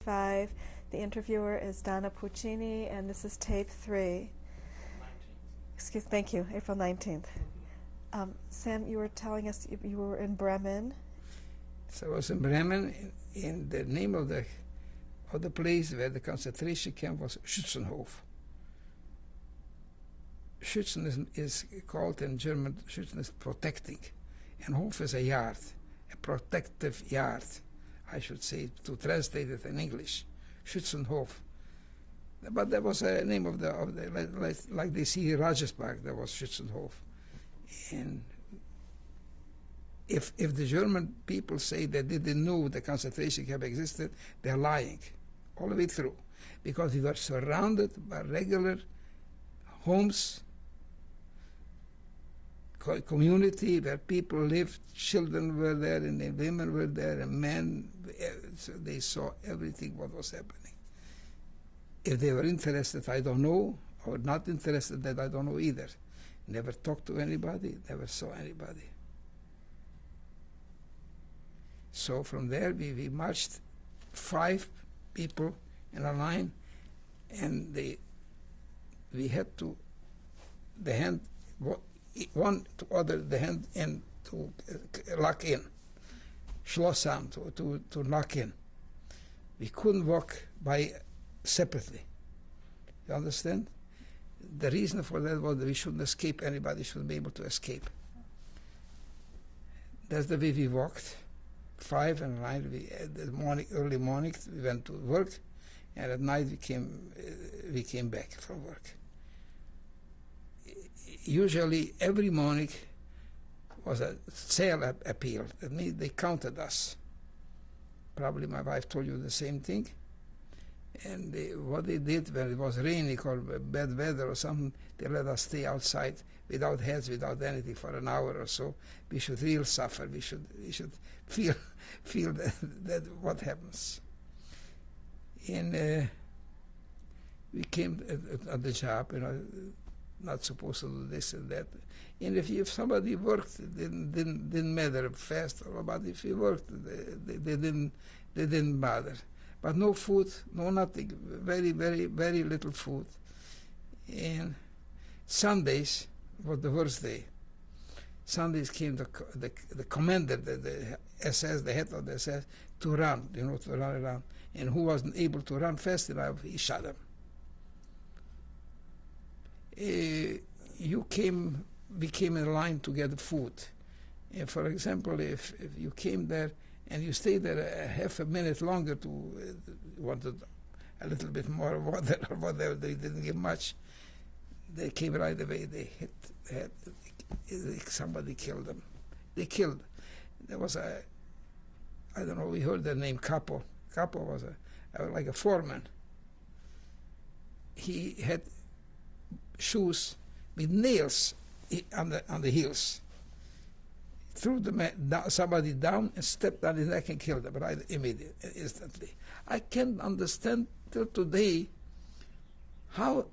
5. The interviewer is Donna Puccini, and this is tape 3. 19th. Thank you, April 19th. Sam, you were telling us you were in Bremen. So I was in Bremen, in the name of the place where the concentration camp was Schützenhof. Schützen is called in German, Schützen is protecting, and Hof is a yard, a protective yard, I should say, to translate it in English, Schützenhof. But that was a name of the like they see Rajespark, that was Schützenhof. And if the German people say that they didn't know the concentration camp existed, they're lying all the way through, because we were surrounded by regular homes, community where people lived, children were there, and the women were there, and men, so they saw everything what was happening. If they were interested, I don't know, or not interested, that I don't know either. Never talked to anybody, never saw anybody. So from there we marched 5 people in a line, and we had to the hand one to other the hand and to lock in, Schlossam, to lock in. We couldn't walk by separately. You understand? The reason for that was that we shouldn't escape. Anybody shouldn't be able to escape. That's the way we walked. 5 and 9. Early morning we went to work, and at night we came back from work. Usually every morning was a sale appeal. That means they counted us. Probably my wife told you the same thing. And what they did when it was raining or bad weather or something, they let us stay outside without hats, without anything for an hour or so. We should really suffer. We should feel that what happens. And we came at the job, not supposed to do this and that. And if somebody worked, it didn't matter fast or about if he worked, they didn't bother. But no food, no nothing, very, very, very little food. And Sundays was the worst day. Sundays came the commander, the SS, the head of the SS, to run, to run around. And who wasn't able to run fast enough, he shot him. We came in line to get food. And for example, if you came there and you stayed there a half a minute longer to wanted a little bit more water or whatever, they didn't give much, they came right away. They hit somebody killed them. They killed. There was I don't know, we heard the name Capo. Capo was like a foreman. He had shoes with nails on the heels. Threw somebody down and stepped on his neck and killed him right immediately, instantly. I can't understand till today how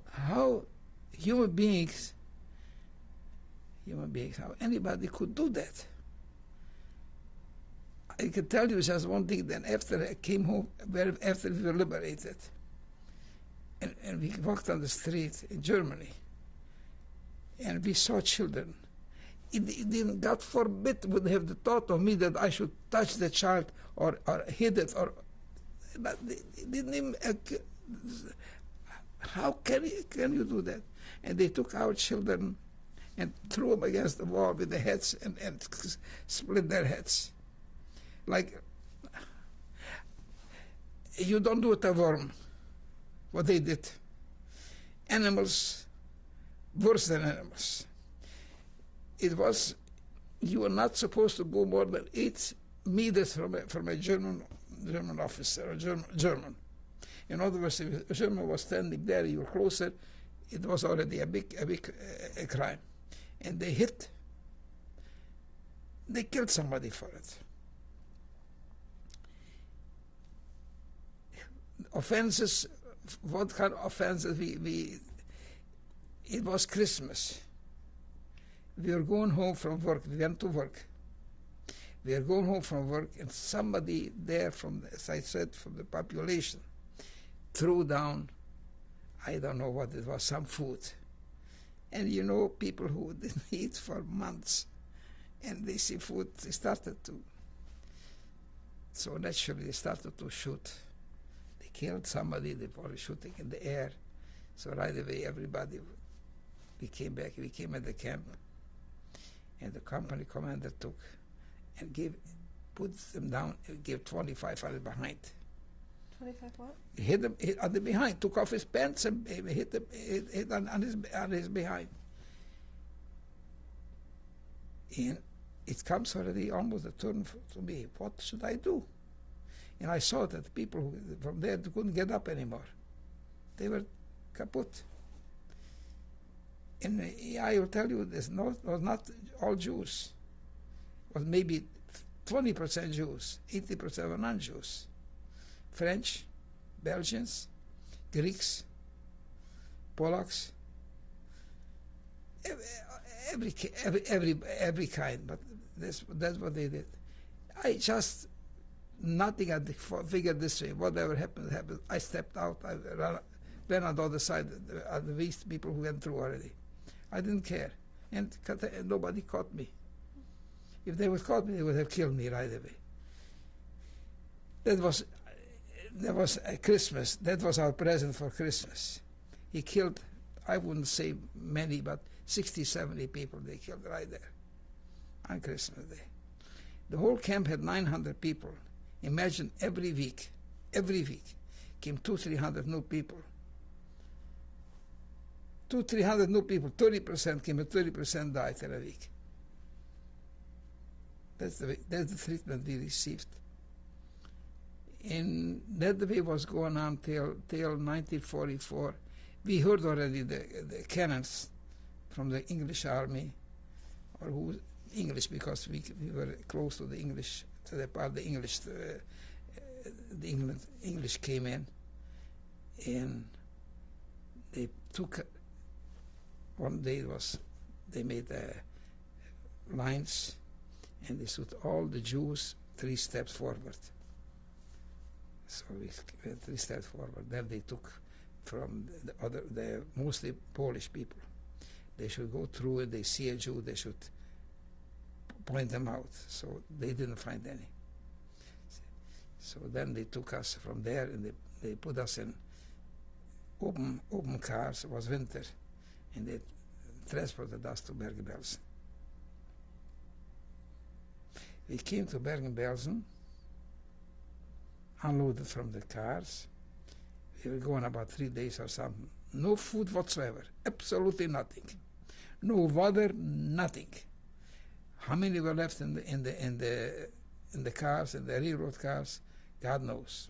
human beings, how anybody could do that. I can tell you just one thing. Then after I came home, after we were liberated, and we walked on the street in Germany, and we saw children. It didn't, God forbid, would have the thought of me that I should touch the child or hit it, but they didn't even. How can you do that? And they took our children and threw them against the wall with the heads and split their heads. Like, you don't do it a worm, what they did. Animals, worse than animals. It was, you were not supposed to go more than 8 meters from a German officer, or German. In other words, if a German was standing there, you were closer, it was already a big crime. And they killed somebody for it. Offenses, what kind of offenses? It was Christmas. We were going home from work. We went to work. We are going home from work, and somebody there from, as I said, from the population, threw down, I don't know what it was, some food. And you know, people who didn't eat for months, and they see food, they started to. So naturally, they started to shoot. They killed somebody, they were shooting in the air. So right away, everybody, we came back, we came at the camp, and the company commander took and put them down and gave 2,500 behind. 25 what? Hit him on the behind, took off his pants and hit on his behind. And it comes already almost a turn to me. What should I do? And I saw that the people who, from there couldn't get up anymore. They were kaput. And I will tell you, this was not all Jews. It was maybe 20% Jews, 80% were non-Jews. French, Belgians, Greeks, Polacks, every kind, but that's what they did. I just, nothing I figured this way. Whatever happened, happened. I stepped out, I ran on the other side of the waste people who went through already. I didn't care, and nobody caught me. If they would caught me, they would have killed me right away. That was Christmas. That was our present for Christmas. He killed, I wouldn't say many, but 60, 70 people they killed right there on Christmas Day. The whole camp had 900 people. Imagine every week came 200-300 new people. 200-300 new people, 30% came and 30% died in a week. That's the treatment we received. And that way was going on till 1944. We heard already the cannons from the English army, or who English, because we were close to the English, to the part the English, the English came in, and they took. One day they made lines, and they put all the Jews 3 steps forward. So we went 3 steps forward. Then they took from the mostly Polish people. They should go through and they see a Jew, they should point them out. So they didn't find any. So then they took us from there and they put us in open cars. It was winter, and they transported us to Bergen-Belsen. We came to Bergen-Belsen, unloaded from the cars. We were going about 3 days or something. No food whatsoever, absolutely nothing. No water, nothing. How many were left in the cars, in the railroad cars? God knows.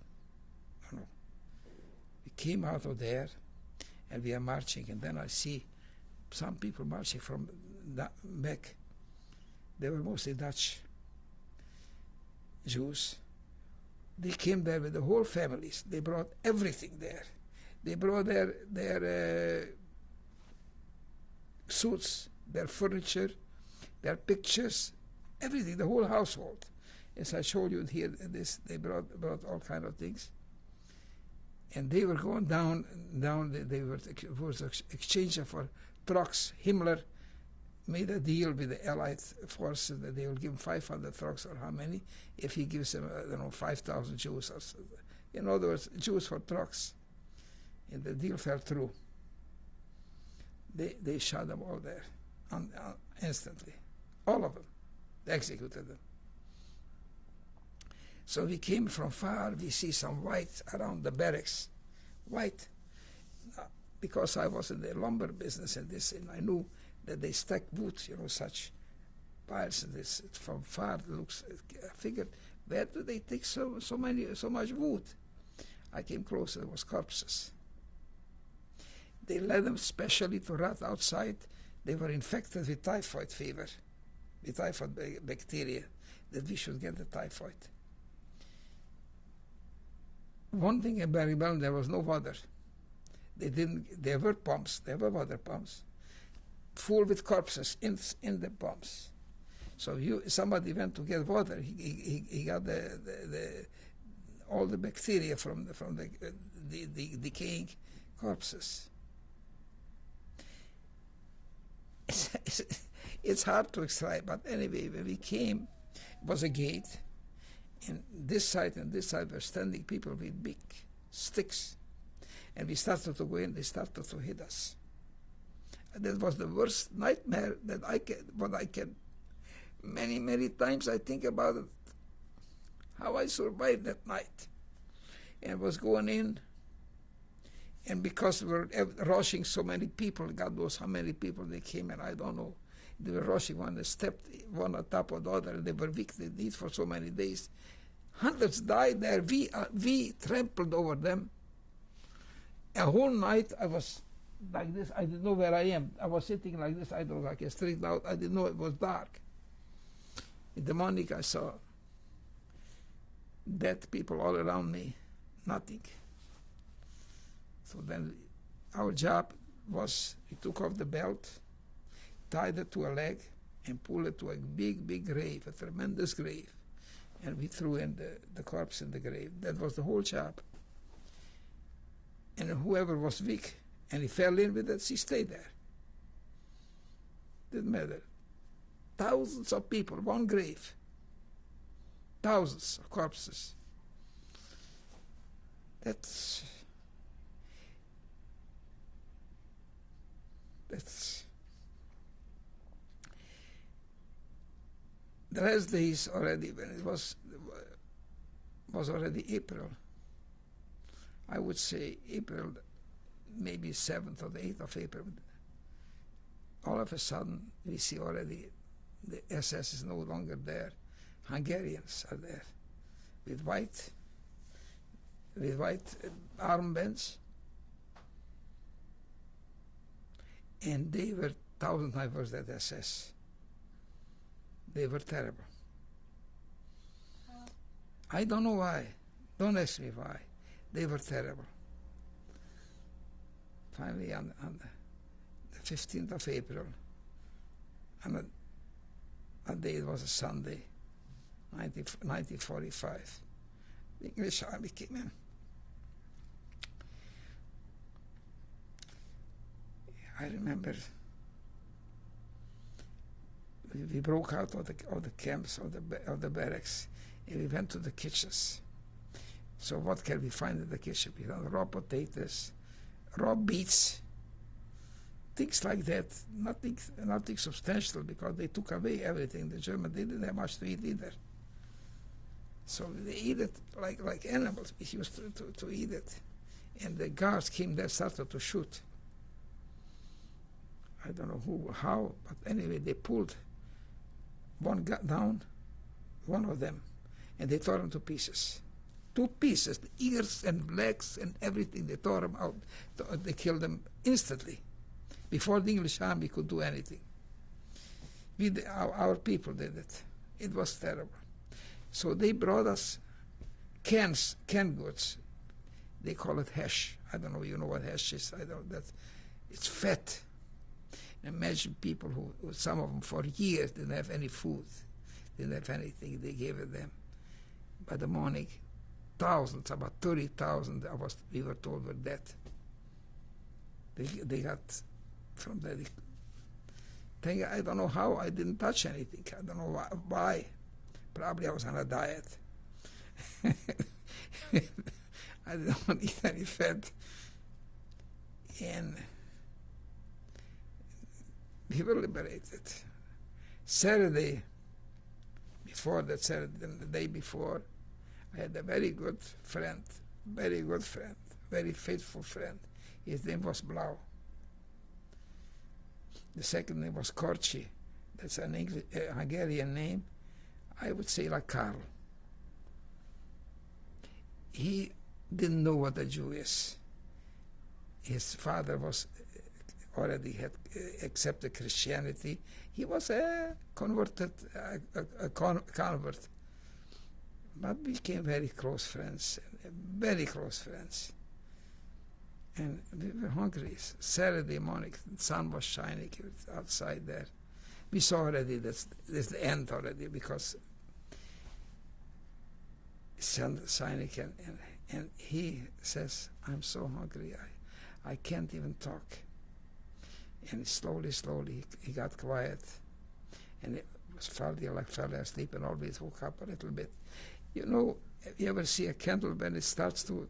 I don't know. We came out of there, and we are marching, and then I see some people marching from back. They were mostly Dutch Jews. They came there with the whole families. They brought everything there. They brought their suits, their furniture, their pictures, everything, the whole household. As I showed you here, they brought all kind of things. And they were going down. They were exchanging for trucks. Himmler made a deal with the Allied forces that they will give him 500 trucks or how many if he gives them, 5,000 Jews. Or so. In other words, Jews for trucks. And the deal fell through. They shot them all there instantly. All of them. They executed them. So we came from far. We see some white around the barracks. White. Because I was in the lumber business and this, and I knew that they stack wood, such piles. And this from far looks. I figured, where do they take so much wood? I came closer. There was corpses. They let them specially to rot outside. They were infected with typhoid fever, with typhoid bacteria, that we should get the typhoid. One thing in Bergen-Belsen, there was no water. There were pumps, there were water pumps, full with corpses in the pumps. So somebody went to get water, he got all the bacteria from the decaying corpses. It's hard to describe, but anyway, when we came, it was a gate, and this side and this side were standing people with big sticks, and we started to go in. They started to hit us. And that was the worst nightmare that I can. Many times I think about it, how I survived that night, and was going in. And because we were rushing so many people, God knows how many people they came, and I don't know. They were rushing one, they stepped one on top of the other, and they were weak, they did for so many days. Hundreds died there. We trampled over them. A whole night I was like this. I didn't know where I am. I was sitting like this. I don't know, like a street out. I didn't know it was dark. In the morning I saw dead people all around me. Nothing. So then our job was, we took off the belt, tied it to a leg, and pulled it to a big grave, a tremendous grave. And we threw in the corpse in the grave. That was the whole job. And whoever was weak and he fell in with it, he stayed there. Didn't matter. Thousands of people, one grave. Thousands of corpses. That's the last days already, when it was already April. I would say April, maybe 7th or the 8th of April. All of a sudden, we see already the SS is no longer there. Hungarians are there with white armbands, and they were 1,000 times worse than SS. They were terrible. I don't know why. Don't ask me why. They were terrible. Finally, on the 15th of April, on a day, it was a Sunday, 1945, the English army came in. I remember we broke out of the camps, of the barracks, and we went to the kitchens. So what can we find in the kitchen? We found raw potatoes, raw beets, things like that. Nothing substantial, because they took away everything. The Germans, they didn't have much to eat either. So they eat it like animals. We used to eat it. And the guards came there, started to shoot. I don't know how, but anyway, they pulled one guy down, one of them, and they tore him to pieces. 2 pieces, the ears and legs and everything, they tore them out. They killed them instantly, before the English army could do anything. Our people did it. It was terrible. So they brought us canned goods. They call it hash. I don't know, you know what hash is? I don't. It's fat. Imagine people who, some of them for years didn't have any food, didn't have anything. They gave it them. By the morning, thousands, about 30,000, we were told were dead. They got from the thing. I don't know how. I didn't touch anything. I don't know why. Probably I was on a diet. I didn't want to eat any fat. And we were liberated. Saturday, before that Saturday, the day before, I had a very good friend, very faithful friend. His name was Blau. The second name was Korci. That's an English, Hungarian name. I would say like Karl. He didn't know what a Jew is. His father was already had accepted Christianity. He was a converted convert. But we became very close friends. And we were hungry. Saturday morning, the sun was shining outside there. we saw already that's the end already, because Seinek and he says, I'm so hungry, I can't even talk. And slowly he got quiet, and it fell asleep and always woke up a little bit. You know, you ever see a candle when it starts to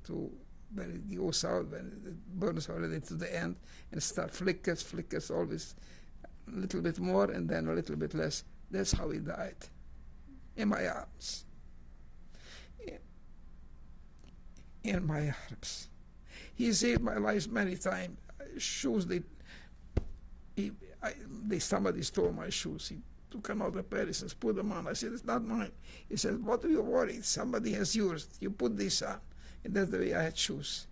when it goes out, when it burns already to the end, and start flickers always a little bit more and then a little bit less. That's how he died, in my arms. In my arms. He saved my life many times. Shoes, somebody stole my shoes. He took another pair, he says, put them on. I said, it's not mine. He said, what are you worried? Somebody has yours. You put this on. And that's the way I had shoes.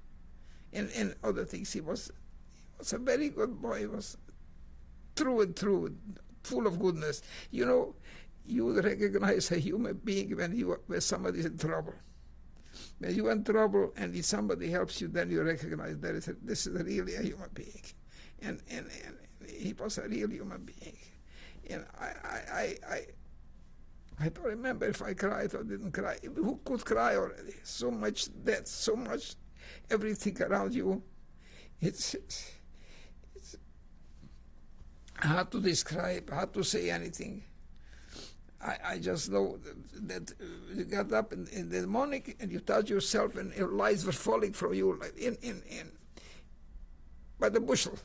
And other things. He was a very good boy. He was true and true, full of goodness. You know, you recognize a human being when somebody's in trouble. When you're in trouble and if somebody helps you, then you recognize this is really a human being. And he was a real human being. And I don't remember if I cried or didn't cry. Who could cry already? So much death, so much everything around you. It's hard to describe, hard to say anything. I just know that you got up in the morning and you touched yourself and your lights were falling from you like in by the bushel.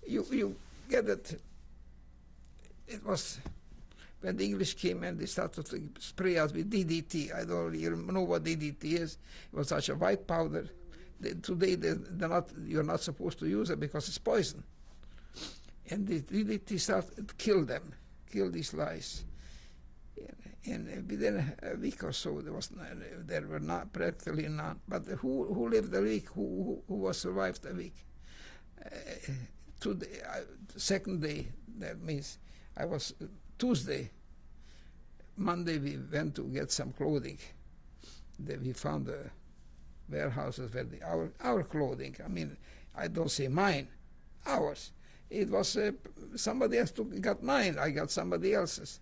You get it. It was when the English came and they started to spray us with DDT. I don't really know what DDT is. It was such a white powder. Today you're not supposed to use it because it's poison. And the DDT started to kill them, kill these lice. And within a week or so, there were not practically none. But who lived a week? Who was survived a week? The second day, that means I was Tuesday. Monday we went to get some clothing. Then we found the warehouses where our clothing. I mean, I don't say mine, ours. It was somebody else got mine. I got somebody else's.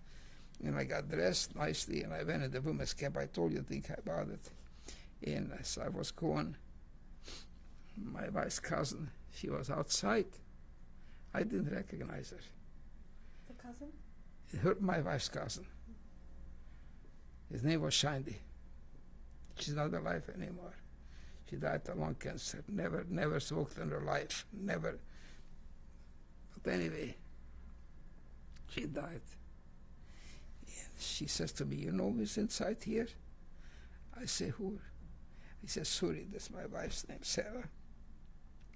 And I got dressed nicely, and I went in the women's camp. I told you, think about it. And as I was going, my wife's cousin, she was outside. I didn't recognize her. The cousin? My wife's cousin. His name was Shindy. She's not alive anymore. She died of lung cancer. Never smoked in her life. Never. But anyway, she died. And she says to me, you know who's inside here? I say, who? He says, Suri. That's my wife's name, Sarah.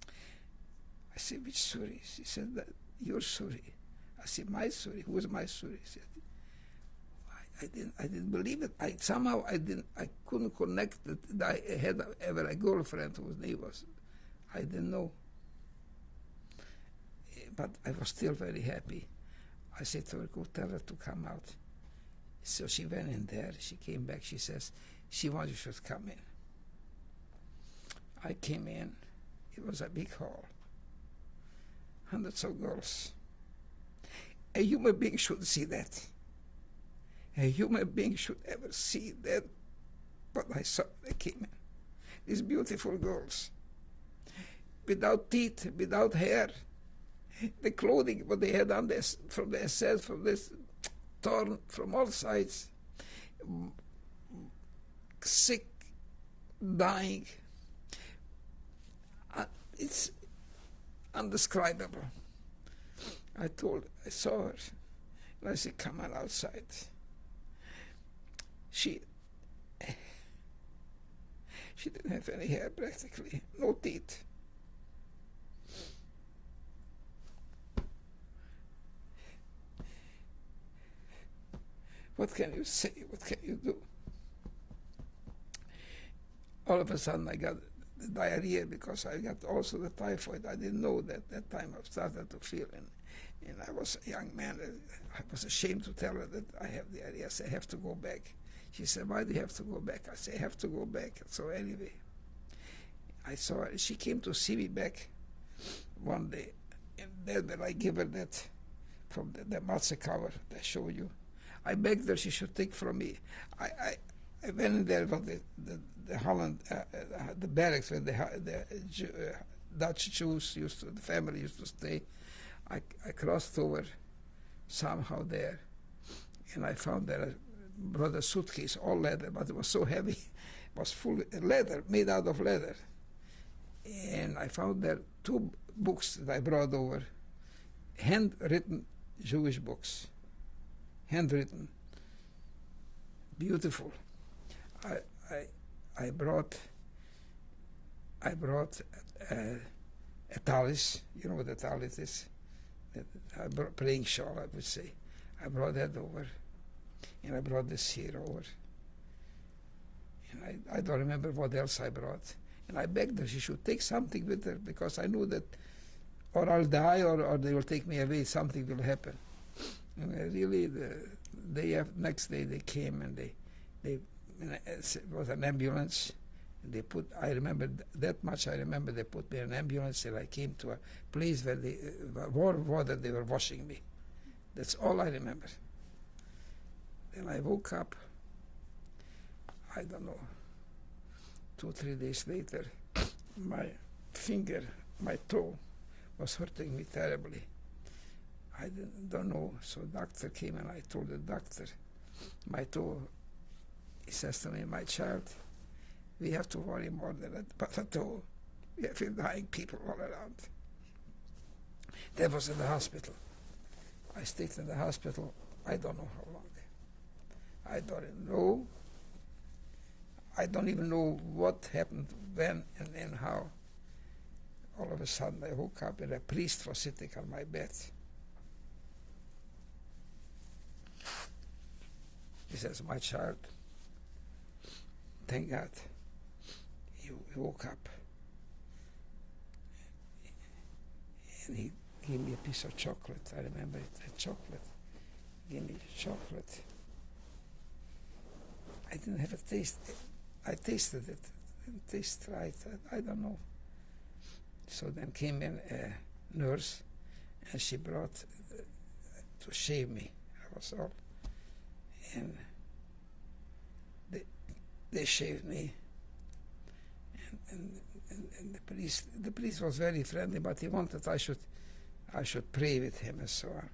I say, which Suri? She said, that your Suri. I said, my Suri? Who is my Suri? He said, I didn't believe it. I couldn't connect that I had ever a girlfriend whose name was. I didn't know. But I was still very happy. I said to her, go tell her to come out. So she went in there. She came back. She says, she wants you should come in. I came in. It was a big hall. Hundreds of girls. A human being should see that. A human being should ever see that. But I saw they came in. These beautiful girls. Without teeth, without hair. The clothing, what they had on this, from their cells, from this, torn from all sides. Sick, dying. It's undescribable. I saw her, and I said, come on outside. She didn't have any hair practically, no teeth. What can you say? What can you do? All of a sudden I got the diarrhea because I got also the typhoid. I didn't know that time I started to feel it. And I was a young man. I was ashamed to tell her that I have diarrhea. I said, I have to go back. She said, why do you have to go back? I said, I have to go back. So anyway, I saw her. She came to see me back one day. And then I gave her that from the matzah cover that I showed you. I begged her she should take from me. I went in there with the Holland, the barracks where the Dutch Jews the family used to stay. I crossed over somehow there, and I found that I brought a suitcase, all leather, but it was so heavy. It was full leather, made out of leather. And I found there 2 books that I brought over, handwritten Jewish books, handwritten, beautiful. I brought a talis. You know what a talis is? Praying shawl, I would say. I brought that over, and I brought this here over. And I don't remember what else I brought. And I begged her she should take something with her, because I knew that or I'll die or they will take me away, something will happen. And really, the next day they came, and it was an ambulance. And they put, I remember that much, I remember they put me in an ambulance, and I came to a place where they, warm water, they were washing me. That's all I remember. Then I woke up, I don't know, 2 or 3 days later, my finger, my toe, was hurting me terribly. I don't know, so the doctor came, and I told the doctor, my toe, he says to me, my child, we have to worry more than about a toe. We have dying people all around. That was in the hospital. I stayed in the hospital, I don't know how long. I don't know. I don't even know what happened, when and how. All of a sudden I woke up, and a priest was sitting on my bed. He says, my child, thank God you woke up. And he gave me a piece of chocolate. I remember it, a chocolate. He gave me chocolate. I didn't have a taste. I tasted it. It didn't taste right. I don't know. So then came in a nurse, and she brought to shave me. I was all. And they shaved me. And the priest was very friendly, but he wanted I should pray with him and so on.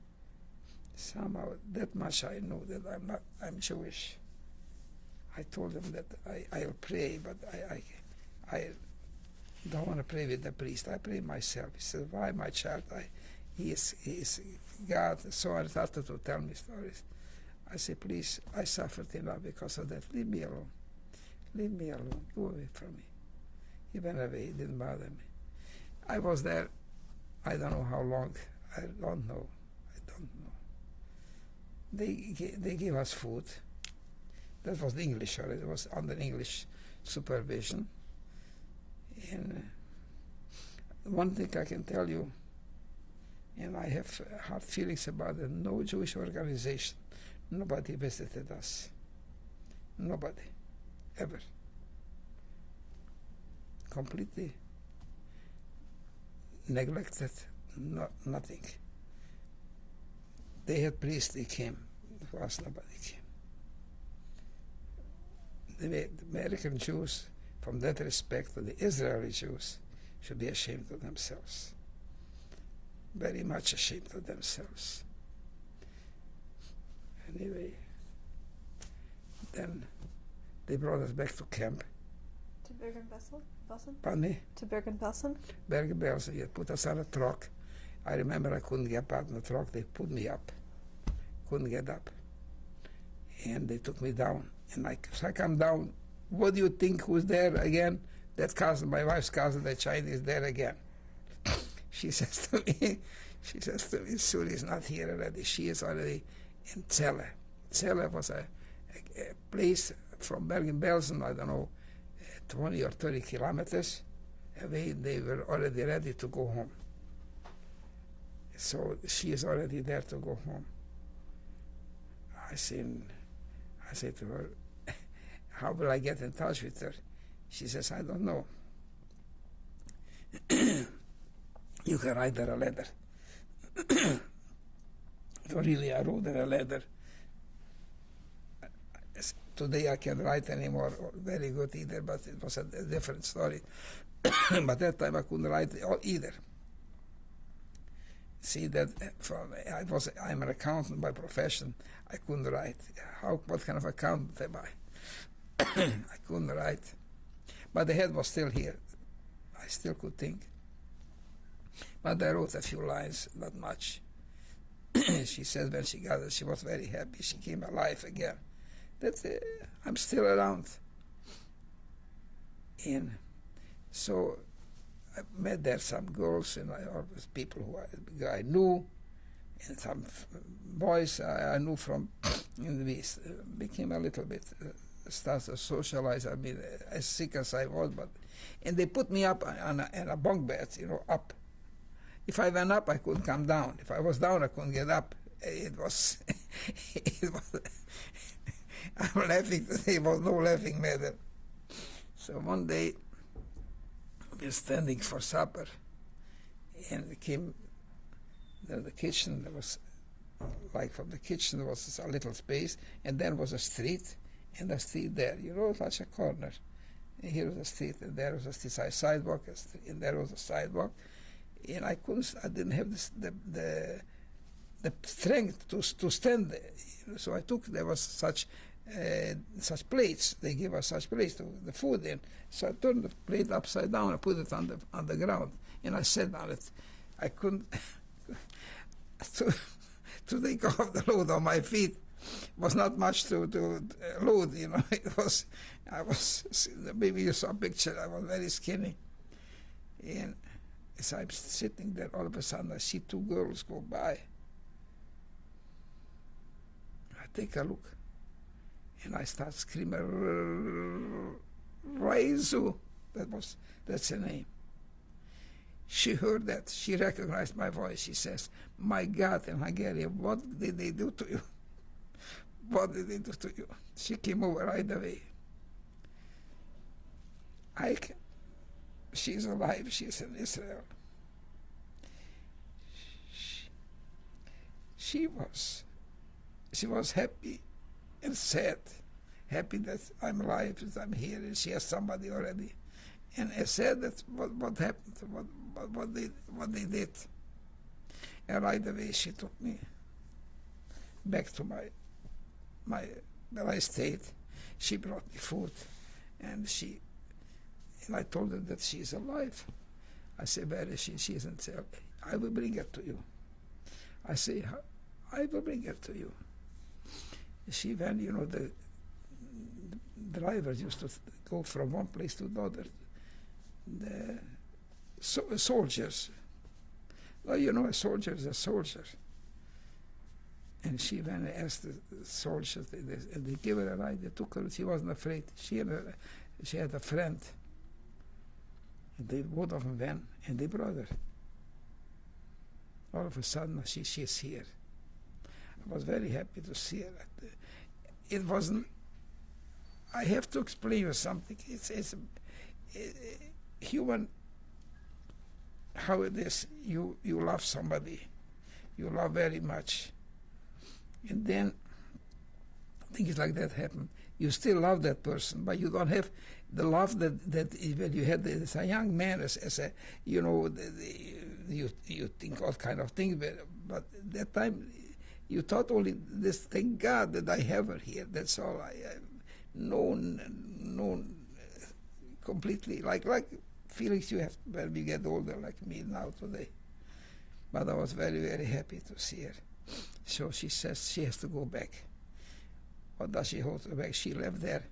Somehow that much I know, that I'm Jewish. I told him that I'll pray, but I don't want to pray with the priest. I pray myself. He said, why, my child? He is God. So I started to tell me stories. I said, please, I suffered enough because of that. Leave me alone. Leave me alone. Go away from me. He went away. He didn't bother me. I was there, I don't know how long. I don't know. They gave us food. That was the English already. It was under English supervision. And one thing I can tell you, and I have hard feelings about it, no Jewish organization, nobody visited us. Nobody, ever. Completely neglected, nothing. They had priests, they came. For us, nobody came. The American Jews, from that respect, the Israeli Jews should be ashamed of themselves. Very much ashamed of themselves. Anyway, then they brought us back to camp. To Bergen-Belsen? Pardon me? To Bergen-Belsen? Bergen-Belsen, they put us on a truck. I remember I couldn't get out in the truck. They put me up. Couldn't get up. And they took me down. And as I come down, what do you think who's there again? That cousin, my wife's cousin, the Chinese, there again. She says to me, Suri is not here already. She is already in Celle. Celle was a place from Bergen-Belsen, I don't know, 20 or 30 kilometers away. They were already ready to go home. So she is already there to go home. I said to her, how will I get in touch with her? She says, I don't know. You can write her a letter. So really, I wrote in a letter. Today I can't write anymore very good either, but it was a different story. But that time I couldn't write either. See that I'm an accountant by profession. I couldn't write. What kind of accountant am I? I couldn't write. But the head was still here. I still could think. But I wrote a few lines, not much. She said when she got it, she was very happy. She came alive again. That I'm still around. And so I met there some girls and people who I knew, and some boys I knew from, and we became a little bit, started to socialize. I mean, as sick as I was, and they put me up on a bunk bed, up. If I went up, I couldn't come down. If I was down, I couldn't get up. It was, I'm laughing today, it was no laughing matter. So one day, we were standing for supper, and we came to the kitchen. There was, like from the kitchen, there was a little space, and then was a street, and the street there, such a corner. And here was a street, and there was a sidewalk, and there was a sidewalk, and I didn't have the strength to stand there. So I took, there was such plates. They give us such plates to the food in. So I turned the plate upside down. I put it on the ground, and I sat on it. I couldn't to take off the load on my feet. Was not much to load. It was. I was, maybe you saw a picture. I was very skinny, and as I'm sitting there, all of a sudden I see two girls go by. I take a look. And I start screaming, Raizu. That's her name. She heard that. She recognized my voice. She says, my God, in Hungarian, what did they do to you? What did they do to you? She came over right away. She's alive. She's in Israel. She was happy and sad, happy that I'm alive, that I'm here, and she has somebody already, and sad that what happened, what they did. And right away she took me back to where I stayed. She brought me food, and I told her that she is alive. I said, where is she? She isn't. I will bring her to you. I say, I will bring her to you. She went, the drivers used to go from one place to another. The soldiers. Well, a soldier is a soldier. And she went and asked the soldiers, and they gave her a ride. They took her. She wasn't afraid. She had a friend. And they both of them went, and they brought her. All of a sudden, she's here. I was very happy to see her. It wasn't. I have to explain you something. It's human. How it is. You love somebody, you love very much, and then things like that happen. You still love that person, but you don't have the love that when you had as a young man, as a you think all kind of things, but that time. You thought only this, thank God that I have her here. That's all. I known completely, like feelings you have when you get older, like me now today. But I was very, very happy to see her. So she says she has to go back. What does she hold her back? She left there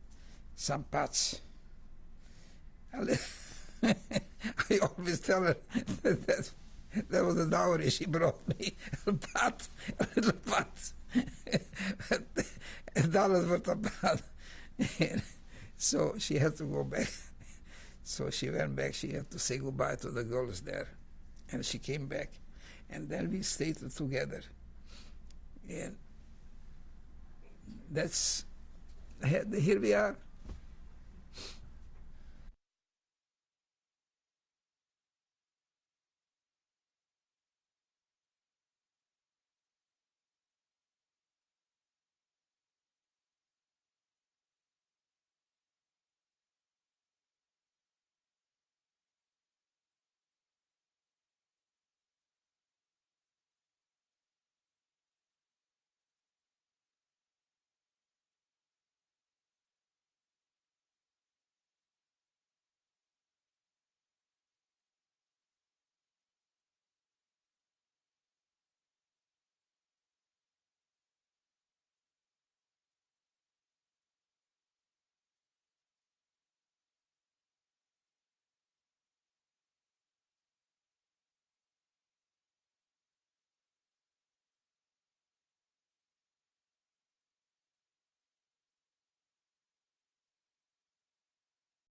some pots. I always tell her that was the dowry she brought me. A little pot. $1 worth of pot. So she had to go back. So she went back. She had to say goodbye to the girls there. And she came back. And then we stayed together. And here we are.